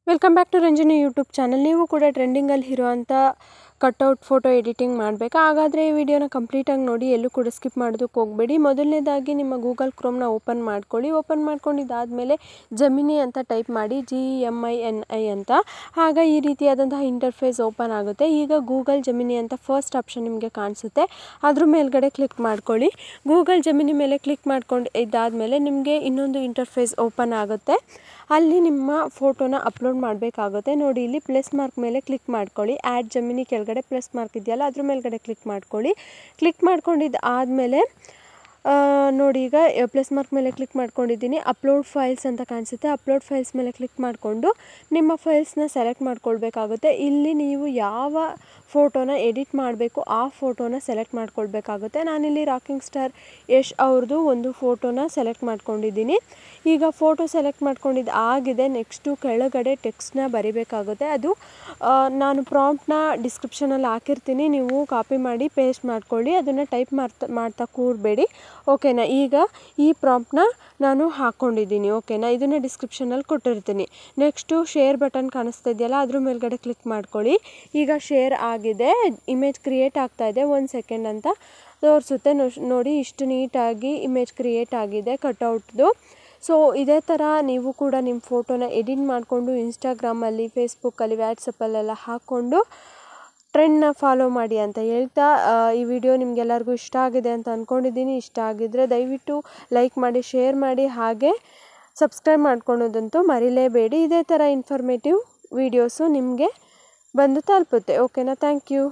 Welcome back to Ranjini YouTube channel. ನೀವು ಕೂಡ ಟ್ರೆಂಡಿಂಗಲ್ಲಿ ಇರುವಂಥ ಕಟ್ಔಟ್ ಫೋಟೋ ಎಡಿಟಿಂಗ್ ಮಾಡಬೇಕಾ? ಹಾಗಾದರೆ ಈ ವಿಡಿಯೋನ ಕಂಪ್ಲೀಟಾಗಿ ನೋಡಿ, ಎಲ್ಲೂ ಕೂಡ ಸ್ಕಿಪ್ ಮಾಡೋದಕ್ಕೆ ಹೋಗಬೇಡಿ. ಮೊದಲನೇದಾಗಿ ನಿಮ್ಮ ಗೂಗಲ್ ಕ್ರೋಮ್ನ ಓಪನ್ ಮಾಡ್ಕೊಳ್ಳಿ. ಓಪನ್ ಮಾಡ್ಕೊಂಡಿದ್ದಾದಮೇಲೆ ಜಮಿನಿ ಅಂತ ಟೈಪ್ ಮಾಡಿ, GMINI ಅಂತ. ಆಗ ಈ ರೀತಿಯಾದಂತಹ ಇಂಟರ್ಫೇಸ್ ಓಪನ್ ಆಗುತ್ತೆ. ಈಗ ಗೂಗಲ್ ಜಮಿನಿ ಅಂತ ಫಸ್ಟ್ ಆಪ್ಷನ್ ನಿಮಗೆ ಕಾಣಿಸುತ್ತೆ, ಅದ್ರ ಮೇಲ್ಗಡೆ ಕ್ಲಿಕ್ ಮಾಡ್ಕೊಳ್ಳಿ. ಗೂಗಲ್ ಜಮಿನಿ ಮೇಲೆ ಕ್ಲಿಕ್ ಮಾಡ್ಕೊಂಡು ಇದ್ದಾದಮೇಲೆ ನಿಮಗೆ ಇನ್ನೊಂದು ಇಂಟರ್ಫೇಸ್ ಓಪನ್ ಆಗುತ್ತೆ. ಅಲ್ಲಿ ನಿಮ್ಮ ಫೋಟೋನ ಅಪ್ಲೋಡ್ ಮಾಡಬೇಕಾಗುತ್ತೆ. ನೋಡಿ, ಇಲ್ಲಿ ಪ್ಲಸ್ ಮಾರ್ಕ್ ಮೇಲೆ ಕ್ಲಿಕ್ ಮಾಡ್ಕೊಳ್ಳಿ. ಆ್ಯಡ್ ಜಮಿನಿ ಕೆಳಗಡೆ ಪ್ಲಸ್ ಮಾರ್ಕ್ ಇದೆಯಲ್ಲ, ಅದ್ರ ಮೇಲ್ಗಡೆ ಕ್ಲಿಕ್ ಮಾಡ್ಕೊಳ್ಳಿ. ಕ್ಲಿಕ್ ಮಾಡ್ಕೊಂಡಿದ್ದು ಆದಮೇಲೆ ನೋಡಿ, ಈಗ ಪ್ಲಸ್ ಮಾರ್ಕ್ ಮೇಲೆ ಕ್ಲಿಕ್ ಮಾಡ್ಕೊಂಡಿದ್ದೀನಿ. ಅಪ್ಲೋಡ್ ಫೈಲ್ಸ್ ಅಂತ ಕಾಣಿಸುತ್ತೆ. ಅಪ್ಲೋಡ್ ಫೈಲ್ಸ್ ಮೇಲೆ ಕ್ಲಿಕ್ ಮಾಡಿಕೊಂಡು ನಿಮ್ಮ ಫೈಲ್ಸ್ನ ಸೆಲೆಕ್ಟ್ ಮಾಡ್ಕೊಳ್ಬೇಕಾಗುತ್ತೆ. ಇಲ್ಲಿ ನೀವು ಯಾವ ಫೋಟೋನ ಎಡಿಟ್ ಮಾಡಬೇಕು ಆ ಫೋಟೋನ ಸೆಲೆಕ್ಟ್ ಮಾಡ್ಕೊಳ್ಬೇಕಾಗುತ್ತೆ. ನಾನಿಲ್ಲಿ ರಾಕಿಂಗ್ ಸ್ಟಾರ್ ಯಶ್ ಅವ್ರದ್ದು ಒಂದು ಫೋಟೋನ ಸೆಲೆಕ್ಟ್ ಮಾಡ್ಕೊಂಡಿದ್ದೀನಿ. ಈಗ ಫೋಟೋ ಸೆಲೆಕ್ಟ್ ಮಾಡ್ಕೊಂಡಿದ್ದು ಆಗಿದೆ. ನೆಕ್ಸ್ಟು ಕೆಳಗಡೆ ಟೆಕ್ಸ್ಟ್ನ ಬರಿಬೇಕಾಗುತ್ತೆ. ಅದು ನಾನು ಪ್ರಾಂಪ್ಟ್ನ ಡಿಸ್ಕ್ರಿಪ್ಷನಲ್ಲಿ ಹಾಕಿರ್ತೀನಿ, ನೀವು ಕಾಪಿ ಮಾಡಿ ಪೇಸ್ಟ್ ಮಾಡ್ಕೊಳ್ಳಿ. ಅದನ್ನು ಟೈಪ್ ಮಾಡ್ತಾ ಕೂರಬೇಡಿ, ಓಕೆನಾ? ಈಗ ಈ ಪ್ರಾಂಪ್ಟ್ನ ನಾನು ಹಾಕ್ಕೊಂಡಿದ್ದೀನಿ, ಓಕೆನಾ? ಇದನ್ನು ಡಿಸ್ಕ್ರಿಪ್ಷನಲ್ಲಿ ಕೊಟ್ಟಿರ್ತೀನಿ. ನೆಕ್ಸ್ಟು ಶೇರ್ ಬಟನ್ ಕಾಣಿಸ್ತಾ ಇದೆಯಲ್ಲ, ಅದ್ರ ಮೇಲ್ಗಡೆ ಕ್ಲಿಕ್ ಮಾಡ್ಕೊಳ್ಳಿ. ಈಗ ಶೇರ್ ಆಗಿದೆ, ಇಮೇಜ್ ಕ್ರಿಯೇಟ್ ಆಗ್ತಾ ಇದೆ. 1 ಸೆಕೆಂಡ್ ಅಂತ ತೋರಿಸುತ್ತೆ. ನೋಡಿ, ಇಷ್ಟು ನೀಟಾಗಿ ಇಮೇಜ್ ಕ್ರಿಯೇಟ್ ಆಗಿದೆ ಕಟ್ಔಟ್ದು. ಸೊ ಇದೇ ಥರ ನೀವು ಕೂಡ ನಿಮ್ಮ ಫೋಟೋನ ಎಡಿಟ್ ಮಾಡಿಕೊಂಡು ಇನ್ಸ್ಟಾಗ್ರಾಮಲ್ಲಿ, ಫೇಸ್ಬುಕ್ಕಲ್ಲಿ, ವ್ಯಾಟ್ಸಪ್ಪಲ್ಲೆಲ್ಲ ಹಾಕ್ಕೊಂಡು ಟ್ರೆಂಡ್ನ ಫಾಲೋ ಮಾಡಿ ಅಂತ ಹೇಳ್ತಾ, ಈ ವಿಡಿಯೋ ನಿಮಗೆಲ್ಲರಿಗೂ ಇಷ್ಟ ಆಗಿದೆ ಅಂತ ಅಂದ್ಕೊಂಡಿದ್ದೀನಿ. ಇಷ್ಟ ಆಗಿದ್ದರೆ ದಯವಿಟ್ಟು ಲೈಕ್ ಮಾಡಿ, ಶೇರ್ ಮಾಡಿ, ಹಾಗೆ ಸಬ್ಸ್ಕ್ರೈಬ್ ಮಾಡ್ಕೊಳೋದಂತೂ ಮರಿಲೇಬೇಡಿ. ಇದೇ ಥರ ಇನ್ಫಾರ್ಮೇಟಿವ್ ವಿಡಿಯೋಸು ನಿಮಗೆ ಬಂದು ತಲುಪುತ್ತೆ, ಓಕೆನಾ? Thank you.